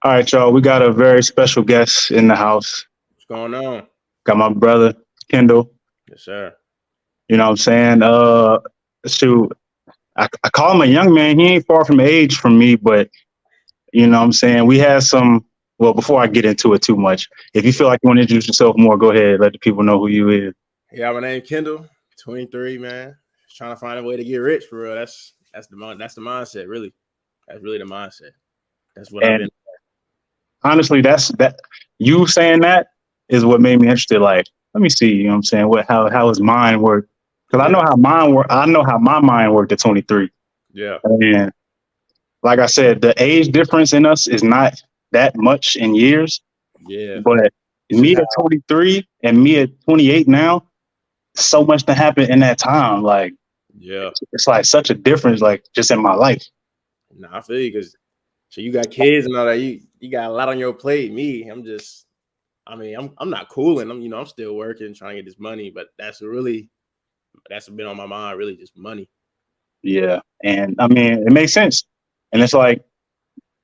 All right, y'all. We got a very special guest in the house. What's going on? Got my brother Kendall. Yes, sir. You know what I'm saying? Shoot, I call him a young man. He ain't far from age from me, but you know what I'm saying? We had some. Well, before I get into it too much, if you feel like you want to introduce yourself more, go ahead. Let the people know who you is. Yeah, my name Kendall, 23, man. Just trying to find a way to get rich for real. That's the mindset, really. That's really the mindset. That's what I've been. And honestly, that you saying that is what made me interested. Like, let me see. You know what I'm saying? How his mind work? Because I Yeah, know how mine work. I know how my mind worked at 23. yeah, And like I said, the age difference in us is not that much in years, yeah. but It's just me how. at 23 and me at 28 now, so much to happen in that time. Like Yeah. it's like such a difference, like just in my life. Nah, I feel you because so you got kids and all that. You got a lot on your plate. Me, I'm not cooling. I'm still working, trying to get this money, but that's been on my mind. Really, just money. Yeah, and I mean it makes sense. And it's like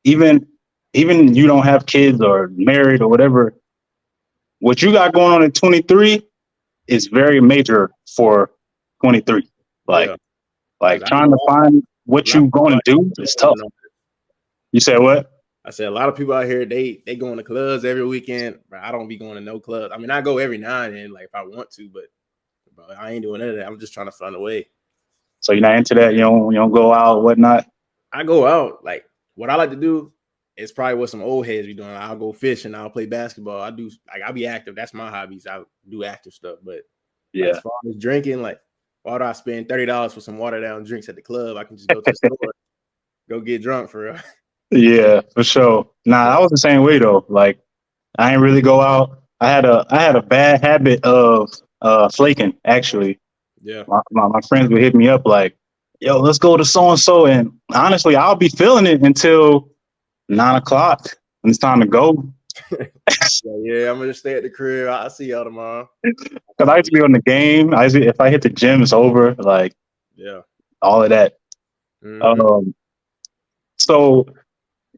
even you don't have kids or married or whatever. What you got going on at 23 is very major for 23. Like Yeah, because like I know trying to find a what lot of you people going to out here do still is tough. living on it. You said what? I said a lot of people out here they going to clubs every weekend, but I don't be going to no clubs. I mean, I go every now and then, like if I want to, but bro, I ain't doing none of that. I'm just trying to find a way. So you're not into that. You don't go out, whatnot. I go out like what I like to do is probably what some old heads be doing. I'll go fishing, I'll play basketball. I do like I'll be active. That's my hobbies. I do active stuff, but like as Yeah. far as drinking, like why do I spend $30 for some watered down drinks at the club? I can just go to the store, go get drunk for real. Yeah, for sure. Nah, Yeah, I was the same way though. Like I ain't really go out. I had a bad habit of flaking actually. yeah, My friends would hit me up like, yo, let's go to so and so. And honestly, I'll be feeling it until 9 o'clock when it's time to go. yeah. I'm gonna just stay at the crib. I'll see y'all tomorrow. Cause I used to be on the game. If I hit the gym, it's over. Like Yeah. all of that. Mm-hmm. Um, so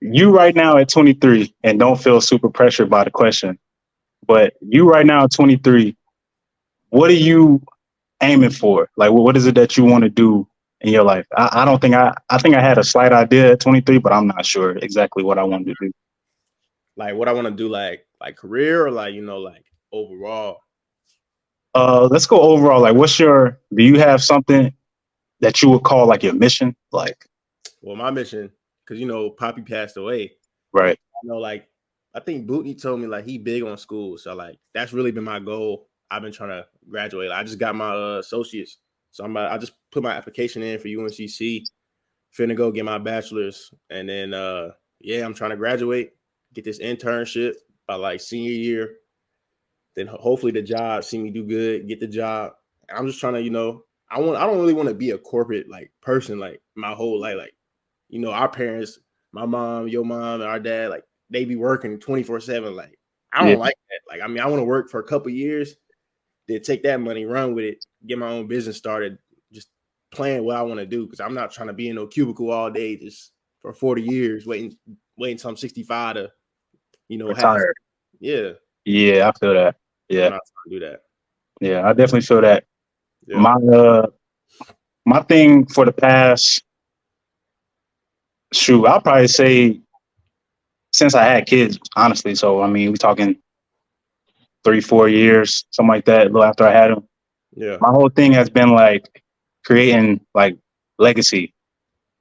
you right now at 23 and don't feel super pressured by the question, but you right now at 23, what are you aiming for? Like, what is it that you want to do in your life? I don't think I think I had a slight idea at 23, but I'm not sure exactly what I wanted to do. Like what I want to do, like career or like like overall. Let's go overall. Like, do you have something that you would call like your mission? Like, Well, my mission, because Poppy passed away. right. Like I think Bootney told me like he big on school, so like that's really been my goal. I've been trying to graduate. I just got my associates, so I just put my application in for UNCC. Finna go get my bachelor's, and then yeah, I'm trying to graduate, get this internship by like senior year. Then hopefully the job see me do good, get the job. I'm just trying to, I don't really want to be a corporate like person like my whole life. Like, our parents, my mom, your mom, and our dad, like they be working 24/7. Like, I Yeah. don't like that. Like, I mean, I want to work for a couple years, then take that money, run with it, get my own business started, just plan what I want to do. Cause I'm not trying to be in no cubicle all day just for 40 years, waiting until I'm 65 to, have Retired. yeah. Yeah, I feel that. I'm Yeah, not trying to do that. yeah, I definitely feel that. Yeah. My thing for the past shoot, I'll probably say since I had kids, honestly. So I mean, we talking 3-4 years, something like that. A little after I had them, Yeah. my whole thing has been like creating like legacy.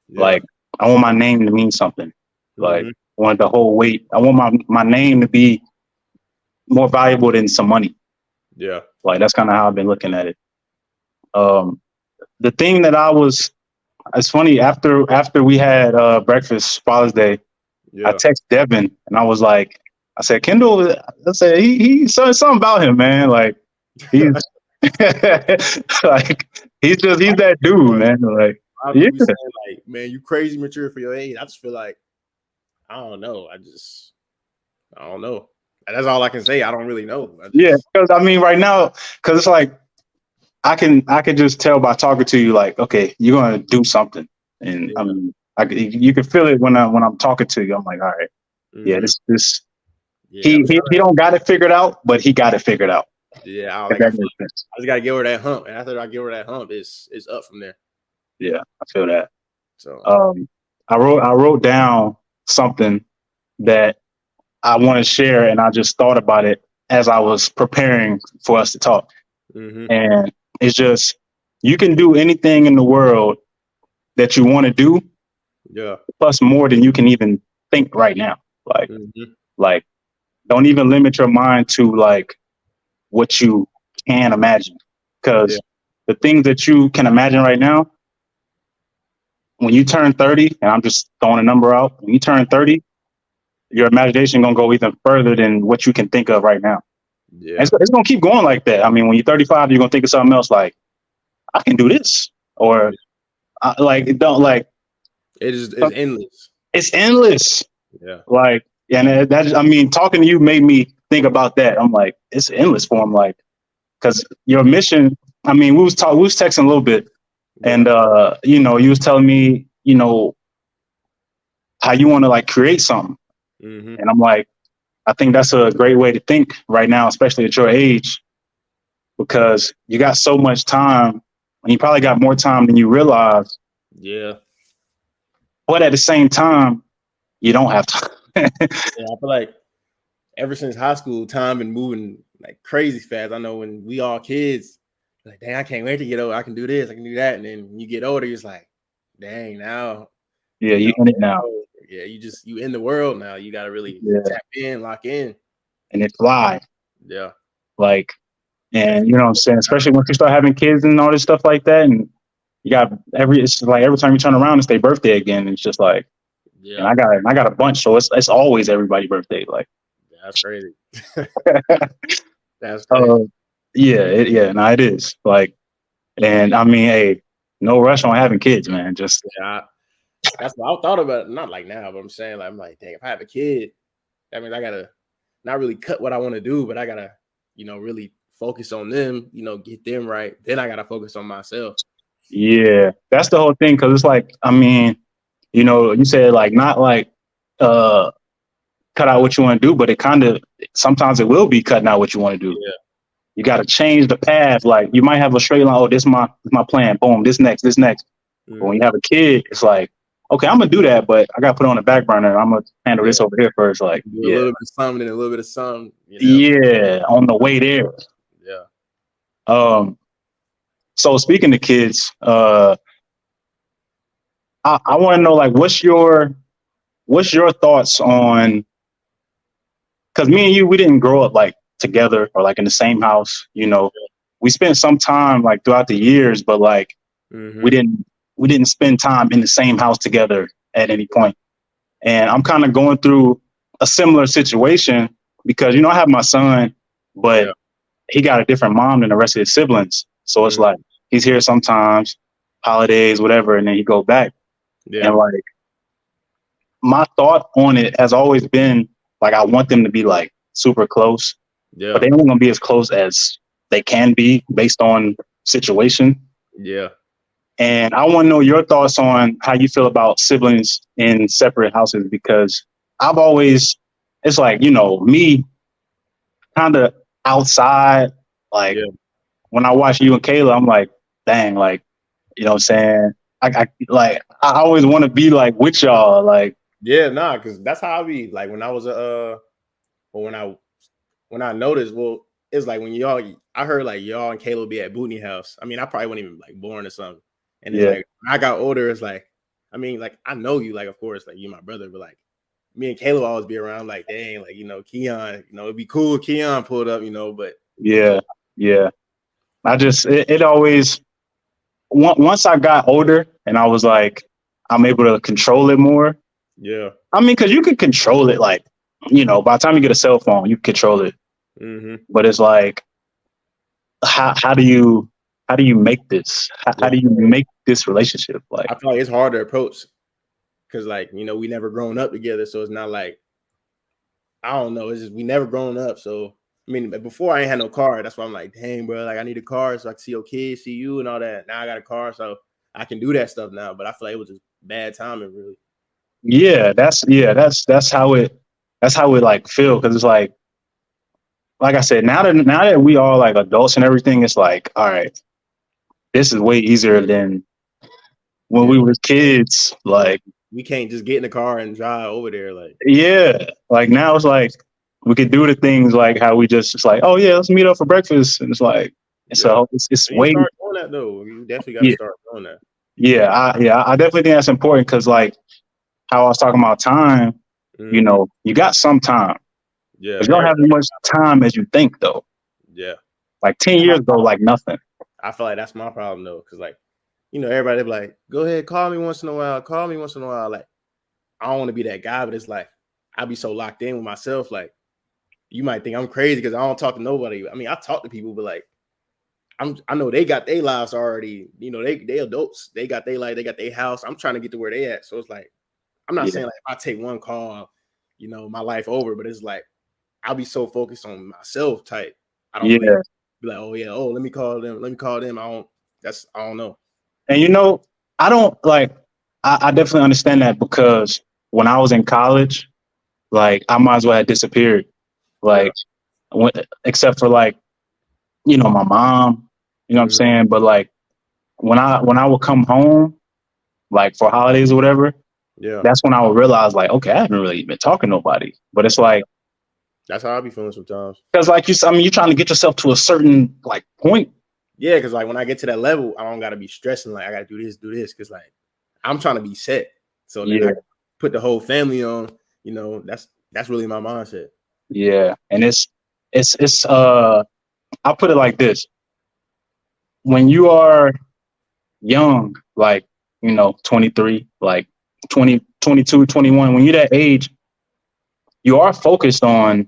Yeah. Like I want my name to mean something. Like Mm-hmm. I want the whole weight. I want my name to be more valuable than some money. Yeah. Like that's kind of how I've been looking at it. Um, the thing that it's funny after we had breakfast Father's Day, I Yeah. text Devin and I said Kendall, I said he said something about him, man. Like he's like he's that dude, man. Like A lot of yeah, people be saying like, man, you crazy mature for your age. I just feel like I don't know. I don't know. That's all I can say. I don't really know. yeah. Because I mean, right now, because it's like I can just tell by talking to you, like, okay, you're gonna do something, and I Yeah. mean, you can feel it when I'm talking to you. I'm like, all right. Yeah, Mm-hmm. this Yeah, I'm he trying. don't got it figured out, but he got it figured out. Yeah, If I that feel makes like sense. I just gotta get over that hump, and after I get over that hump, it's up from there. Yeah, I feel that. So, Um, I wrote down something that I want to share, and I just thought about it as I was preparing for us to talk. mm-hmm. And it's just you can do anything in the world that you want to do, Yeah, plus more than you can even think right now. Like mm-hmm. like don't even limit your mind to like what you can imagine, Yeah, because the things that you can imagine right now, when you turn 30, and I'm just throwing a number out, when you turn 30, your imagination gonna go even further than what you can think of right now. And yeah, it's gonna keep going like that. I mean, when you're 35, you're gonna think of something else like, I can do this, or like it don't like it is endless. it's endless. Yeah, Like, and that I mean, talking to you made me think about that. I'm like, it's endless for him, like, because your mission. I mean, we was texting a little bit, yeah, and you know, you was telling me, you know, how you want to like create something, mm-hmm. and I'm like, I think that's a great way to think right now, especially at your age, because you got so much time, and you probably got more time than you realize. Yeah, But at the same time, you don't have time. yeah. I feel like ever since high school, time been moving like crazy fast. I know when we all kids, like, dang, I can't wait to get older. I can do this, I can do that, and then when you get older, it's like, dang, now Yeah, you know, you in it now. yeah, you in the world now. You got to really Yeah, tap in, lock in. and it fly Yeah, like, and you definitely. know what I'm saying. Especially once you start having kids and all this stuff like that, and you got it's just like every time you turn around, it's their birthday again. It's just like, and Yeah, I got a bunch, so it's always everybody's birthday. Like, that's crazy. That's uh, crazy. yeah, no, it is like, and I mean, hey, no rush on having kids, man. Just Yeah, that's what I thought about. Not like now, but I'm saying like I'm like, dang, if I have a kid, that means I gotta not really cut what I want to do, but I gotta, really focus on them. Get them right. Then I gotta focus on myself. yeah, that's the whole thing. Because it's like, I mean, you know, you said like not like uh cut out what you want to do, but it kind of sometimes it will be cutting out what you want to do. Yeah. You got to change the path. Like you might have a straight line. Oh, this my plan. Boom. This next. This next. But when you Mm-hmm. have a kid, it's like, okay, I'm gonna do that, but I got to put it on the back burner. I'm gonna handle Yeah. this over here first. Like, Do a yeah, little bit of something and a little bit of something. yeah, on the way there. Yeah. Um. So speaking to kids, I want to know like, what's your thoughts on? Because me and you, we didn't grow up like together or like in the same house. You know, we spent some time like throughout the years, but like we Mm-hmm. didn't we didn't spend time in the same house together at any point. And I'm kind of going through a similar situation because you know I have my son, but Yeah. he got a different mom than the rest of his siblings. So it's Mm-hmm. like he's here sometimes, holidays, whatever, and then he go back. And Yeah. like my thought on it has always been like I want them to be like super close, but Yeah. they only gonna be as close as they can be based on situation. Yeah. And I want to know your thoughts on how you feel about siblings in separate houses because I've always, it's like, you know, me kind of outside, like Yeah. when I watch you and Kayla, I'm like, dang, like, you know what I'm saying? I always want to be like with y'all. Like, Yeah. Nah, because that's how I be. Like when I was or when I noticed, well, it's like when y'all, I heard like y'all and Caleb be at Bootney house. I mean, I probably wasn't even like born or something. And it's yeah, like when I got older, it's like, I mean, like I know you, like of course, like you my brother, but like me and Caleb always be around. Like, dang, like Keon, it'd be cool if Keon pulled up, but yeah, yeah. It always, once I got older and I was like, I'm able to control it more. yeah, I mean, because you can control it, like, you know, by the time you get a cell phone, you can control it. mm-hmm. But it's like, how do you make this? How Yeah. do you make this relationship? Like, I feel like it's hard to approach because like we never grown up together, so it's not like I don't know. It's just we never grown up. So I mean, before I ain't had no car. That's why I'm like, dang, bro. Like I need a car so I can see your kids, see you, and all that. Now I got a car, so I can do that stuff now. But I feel like it was just bad timing, really. yeah, that's how it. that's how we like feel because it's like I said, now that we all like adults and everything, it's like, all right, this is way easier than when Yeah, we were kids. yeah. Like, We can't just get in the car and drive over there. Like, yeah, like now it's like we could do the things like how we just it's like, oh yeah, let's meet up for breakfast, and it's like yeah. it's We need to way start doing that though. You definitely got to yeah start doing that. I definitely think that's important because like how I was talking about time, Hmm. you got some time, Yeah, but you don't have as everybody. much time as you think though. Yeah, Like 10 years that's ago, like nothing. I feel like that's my problem though, because like everybody be like, go ahead, call me once in a while, call me once in a while. Like, I don't want to be that guy, but it's like I be so locked in with myself. Like, you might think I'm crazy because I don't talk to nobody. I mean, I talk to people, but like I know they got their lives already. They adults. They got their life. They got their house. I'm trying to get to where they at. So it's like I'm not Yeah, saying like if I take one call, my life over. But it's like I'll be so focused on myself. Type I don't really yeah, be like, oh yeah, oh let me call them. Let me call them. I don't know. and I don't like. I definitely understand that because when I was in college, like I might as well have disappeared. Yeah. Like, when, except for like my mom. You know what I'm Mm-hmm. saying? But like when I would come home, like for holidays or whatever, Yeah. that's when I would realize like, okay, I haven't really been talking to nobody. But it's like That's how I be feeling sometimes. because like I mean, you're trying to get yourself to a certain like point. Yeah, because like when I get to that level, I don't gotta be stressing like I gotta do this, because like I'm trying to be set. So then I Yeah, put the whole family on. That's really my mindset. yeah, and it's I'll put it like this: when you are young, like 23, like 20, 22, 21, when you're that age, you are focused on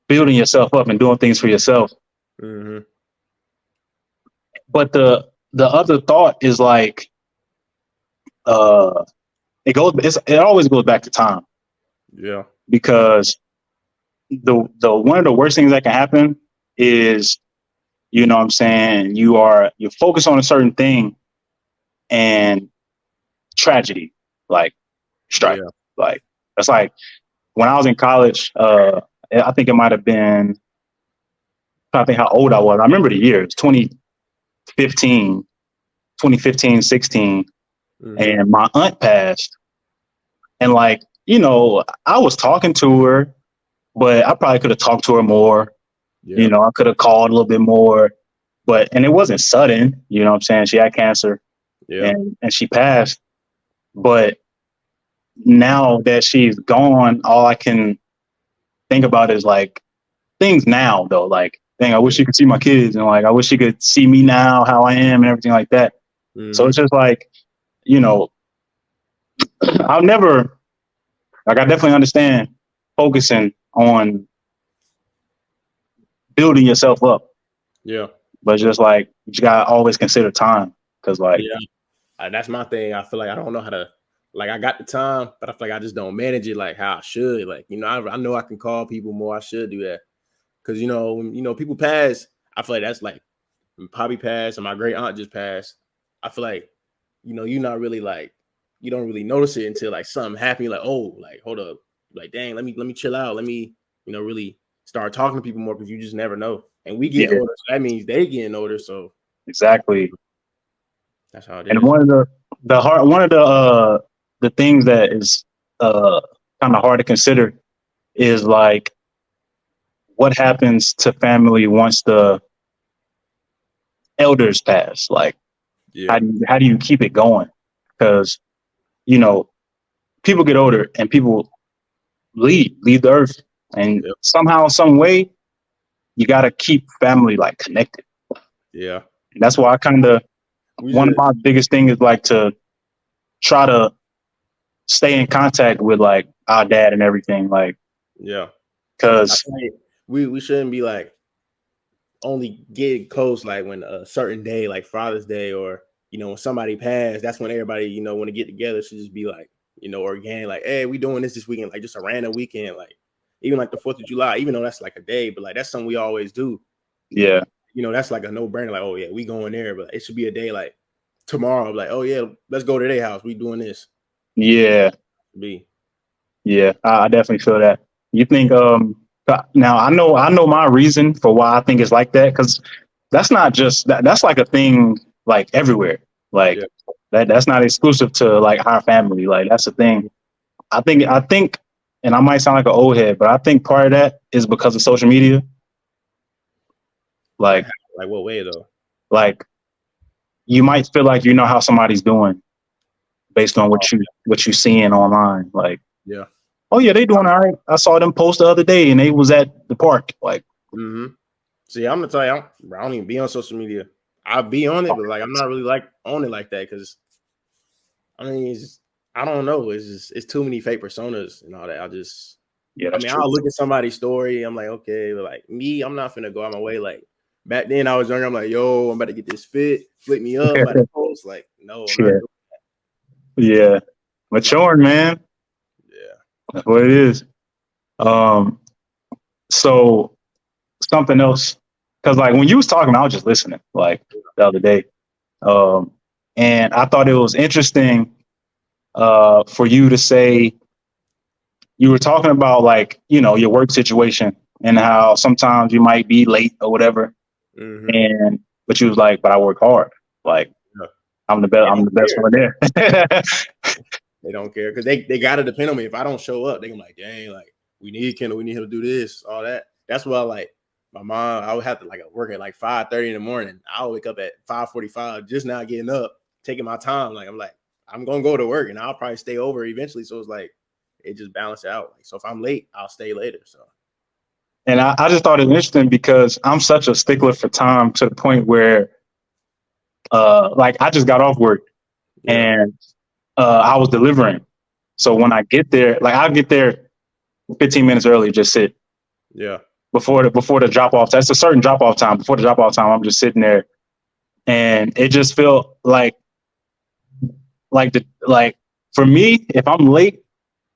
building yourself up and doing things for yourself. Mm-hmm. But the other thought is like uh it always goes back to time Yeah. because the one of the worst things that can happen is what I'm saying you're focused on a certain thing and tragedy like strike Yeah. like it's like when I was in college I think it might have been I think how old I was. I remember the year. It's 2015, 2015, 16, Mm-hmm. and my aunt passed. And like, I was talking to her, but I probably could have talked to her more. Yeah. I could have called a little bit more, and it wasn't sudden. You know what I'm saying? She had cancer Yeah. and she passed. But now that she's gone, all I can think about is like things now though. Like, dang, I wish Yeah. you could see my kids and like I wish you could see me now, how I am and everything like that. So Mm-hmm. it's just like, you know, I'll never like I definitely understand focusing on building yourself up, Yeah. but it's just like you gotta always consider time because like Yeah. That's my thing. I feel like I don't know how to, like, I got the time, but I feel like I just don't manage it like how I should. Like, I know I can call people more. I should do that. Because, when, people pass, I feel like that's like when Poppy passed and my great aunt just passed. I feel like, you're not really like, you don't really notice it until like something happened. You're like, oh, like, hold up. Like, dang, let me chill out. Let me, really start talking to people more, because you just never know. And we get yeah, older. So that means they getting older. So exactly. that's how it And is. one of the things that is uh kind of hard to consider is like what happens to family once the elders pass. Like Yeah. how do you keep it going? Because you know people get older and people leave the earth, and Yep. somehow, some way, you got to keep family like connected. Yeah. And that's why I kind of We one of just my biggest things is like to try to stay in contact with like our dad and everything, like yeah. I because feel like we shouldn't be like only getting close like when a certain day, like Father's Day, or when somebody passed, that's when everybody want to get together. Should just be like organic, like, hey, we doing this weekend, like just a random weekend, like even like the 4th of July, even though that's like a day, but like that's something we always do. yeah, That's like a no brainer. Like, oh yeah, we going there, but it should be a day like tomorrow, like, oh yeah, let's go to their house. We doing this. yeah, Be Yeah, I definitely feel that. You think now I know my reason for why I think it's like that, because that's not just that's like a thing like everywhere. Like Yeah. that's not exclusive to like our family. Like that's the thing. I think and I might sound like an old head, but I think part of that is because of social media. Like, Like like what way though? like you might feel like you know how somebody's doing based on Oh, what you seeing online. Like, yeah. oh yeah, they doing all right. I saw them post the other day and they was at the park. Like, Mm-hmm. See, I'm gonna tell you, I don't even be on social media. I be on it, but like I'm not really like on it like that because I mean, I don't know. It's too many fake personas and all that. yeah, I that's mean, true. I'll look at somebody's story. I'm like, okay, but like me, I'm not finna go out my way. Like back then, I was younger. I'm like, yo, I'm about to get this fit, flip me up, I'm about to post. Like, no, I'm not Yeah, doing. yeah, Not, maturing, man. yeah, That's what it is. Um, so something else, because like when you was talking, I was just listening. Like the other day, um, and I thought it was interesting for you to say you were talking about like your work situation and how sometimes you might be late or whatever, mm-hmm. and but you was like, but I work hard. Like Yeah. I'm the best. They I'm don't the best care. one there. They don't care because they gotta depend on me. If I don't show up, they can like, dang, like we need Kendall, we need him to do this, all that. That's why like my mom, I would have to like work at like 5:30 in the morning. I'll wake up at 5:45, just now getting up, taking my time. Like I'm like, I'm gonna go to work and I'll probably stay over eventually. So it's like it just balances out. Like, so if I'm late, I'll stay later. So And I just thought it was interesting because I'm such a stickler for time to the point where like I just got off work yeah, and I was delivering. So when I get there, like I'll get there 15 minutes early, just sit yeah, before the drop off. That's a certain drop off time. Before the drop off time, I'm just sitting there, and it just felt like for me, if I'm late,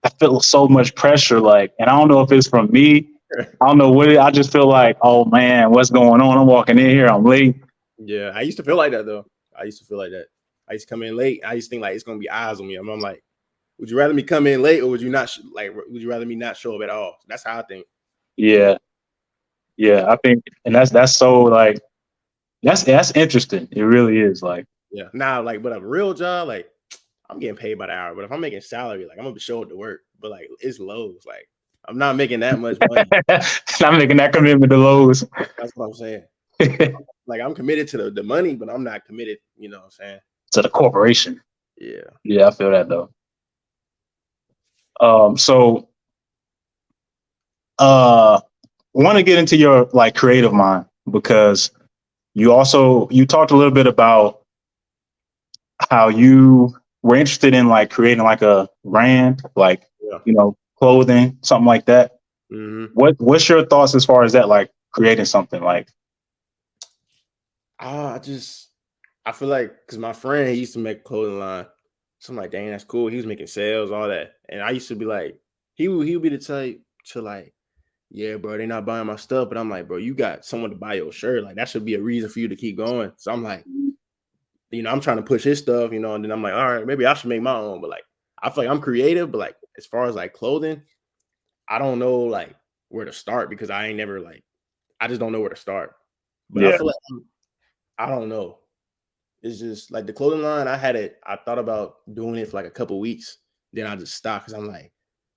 I feel so much pressure. Like, and I don't know if it's from me. I don't know what I just feel like. Oh man, what's going on? I'm walking in here. I'm late. yeah. I used to feel like that though. I used to feel like that. I used to come in late. I used to think like it's gonna be eyes on me. I'm like, would you rather me come in late or would you not like? Would you rather me not show up at all? That's how I think. Yeah, yeah. I think, and that's so like that's interesting. It really is. Like, Yeah. Now, like, but a real job, like, I'm getting paid by the hour. But if I'm making salary, like, I'm gonna show up to work. But like, it's low. It's like I'm not making that much money. I'm making that commitment to Lowe's. That's what I'm saying. So, To like, I'm committed to the money, but I'm not committed. You know what I'm saying? the corporation. Yeah. Yeah, I feel that though. So want to get into your like creative mind because you talked a little bit about how you were interested in like creating like a brand, like Yeah. clothing, something like that. Mm-hmm. What's your thoughts as far as that, like creating something like? I just I feel like because my friend he used to make a clothing line. So I'm like, dang, that's cool. He was making sales, all that. And I used to be like, he would be the type to like, yeah, bro, they're not buying my stuff. But I'm like, bro, you got someone to buy your shirt. Like that should be a reason for you to keep going. So I'm like, I'm trying to push his stuff, and then I'm like, all right, maybe I should make my own. But like I feel like I'm creative, but like as far as like clothing, I don't know like where to start because I ain't never like I just don't know where to start. But I Yeah, feel like I don't know. It's just like the clothing line. I thought about doing it for like a couple weeks. Then I just stopped because I'm like,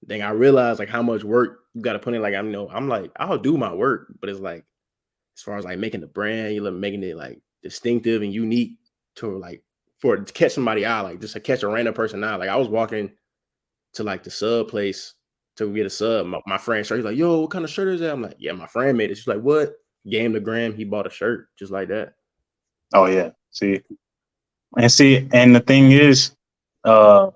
dang, I realized like how much work you got to put in. Like I'm like, I'll do my work, but it's like as far as like making the brand, making it like distinctive and unique to like for to catch somebody eye, like just to catch a random person eye. Like I was walking to like the sub place to get a sub. My friend shirt, he's like, yo, what kind of shirt is that? I'm like, yeah, my friend made it. She's like, what? Gave him the gram, he bought a shirt just like that. oh yeah. And the thing is, uh,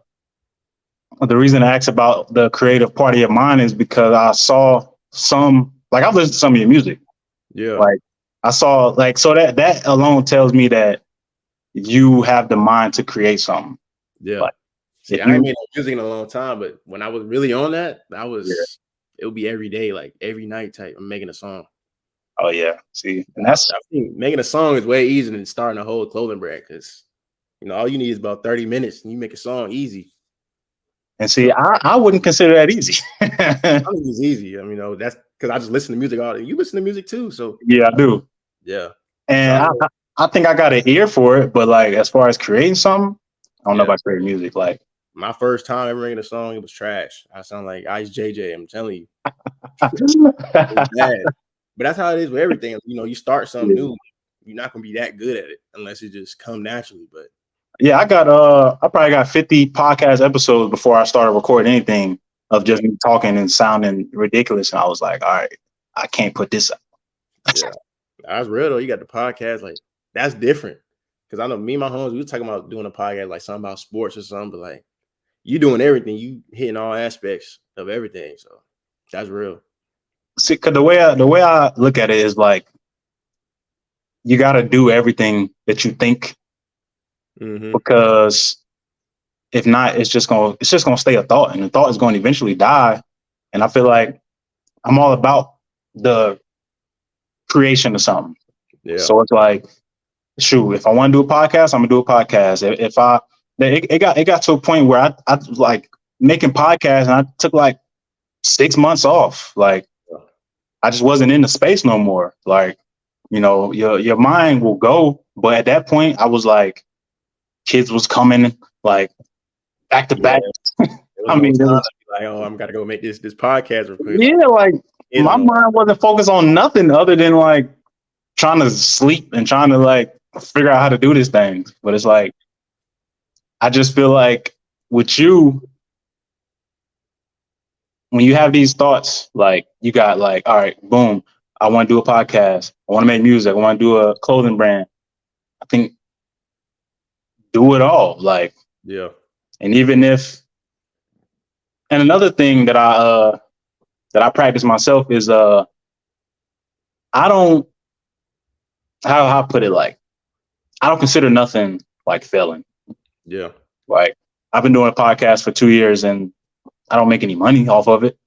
the reason I asked about the creative party of mine is because I saw like I've listened to some of your music. Yeah, Like I saw like so that alone tells me that you have the mind to create something. yeah. Like See, if I ain't you made no music in a long time, but when I was really on that, yeah. it would be every day, like every night type. I'm making a song. Oh yeah. See, and that's I think making a song is way easier than starting a whole clothing brand because all you need is about 30 minutes and you make a song easy. And see, I wouldn't consider that easy. I think it's easy. I mean, that's because I just listen to music all day. You listen to music too, so Yeah, I do. yeah. And So I think I got an ear for it, but like as far as creating something, I don't know yeah. about creating music. Like My first time ever making a song, it was trash. I sound like Ice JJ. I'm telling you, it was bad. But that's how it is with everything. You start something new, you're not gonna be that good at it unless it just come naturally. But yeah, I probably got 50 podcast episodes before I started recording anything of just me talking and sounding ridiculous. And I was like, all right, I can't put this up. yeah, that's real though. You got the podcast, like that's different. Because I know me and my homies, we were talking about doing a podcast like something about sports or something, but like you doing everything, you hitting all aspects of everything. So that's real. See, cause the way I look at it is like you got to do everything that you think, because if not, it's just gonna stay a thought, and the thought is going to eventually die. And I feel like I'm all about the creation of something. Yeah. So it's like, shoot, if I want to do a podcast, I'm gonna do a podcast. It got to a point where I was like making podcasts, and I took like 6 months off. Like I just wasn't in the space no more. Like, your mind will go, but at that point, I was like, kids was coming like back to back. I mean, it was, like, oh, I'm gotta go make this podcast real quick. yeah, like my mind wasn't focused on nothing other than like trying to sleep and trying to like figure out how to do this thing. But it's like, I just feel like with you, when you have these thoughts, like you got like, all right, boom, I want to do a podcast. I want to make music. I want to do a clothing brand. I think do it all. Like, yeah. And even if, and another thing that I practice myself is I don't, how I put it, like I don't consider nothing like failing. Yeah. Like I've been doing a podcast for 2 years and I don't make any money off of it.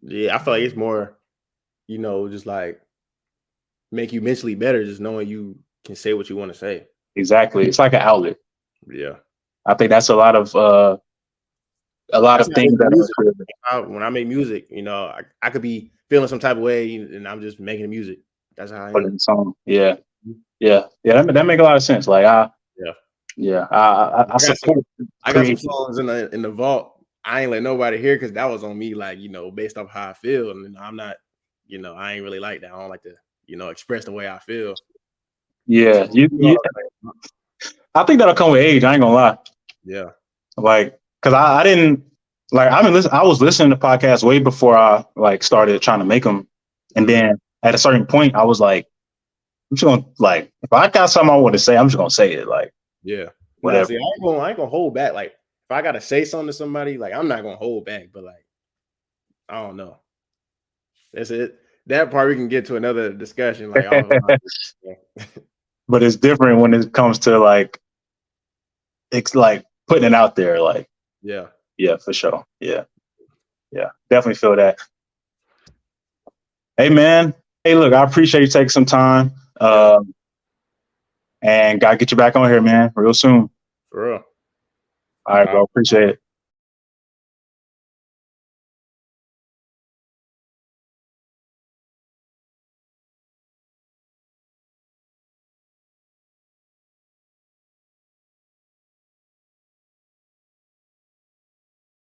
Yeah, I feel like it's more, just like make you mentally better, just knowing you can say what you want to say. Exactly. It's like an outlet. Yeah. I think that's a lot of things when I make music, I could be feeling some type of way and I'm just making music. That's how I am. Song. Yeah. That make a lot of sense. Like I support. I got some songs in the vault. I ain't let nobody hear because that was on me, like, based off how I feel. And I'm not, I ain't really like that. I don't like to, express the way I feel. Yeah. I think that'll come with age. I ain't gonna lie. Yeah. Like, cause I didn't like, I was listening to podcasts way before I like started trying to make them. And then at a certain point I was like, I'm just gonna, like, if I got something I want to say, I'm just gonna say it. Like, yeah, whatever. See, I ain't gonna hold back. Like, if I gotta say something to somebody, like, I'm not gonna hold back. But like, I don't know. That's it. That part we can get to another discussion. Like, I don't know. But it's different when it comes to like, it's like putting it out there. Like, yeah, for sure. Yeah, definitely feel that. Hey, man. Hey, look, I appreciate you taking some time. And gotta get you back on here, man, real soon. For real. All right, bro. Appreciate it.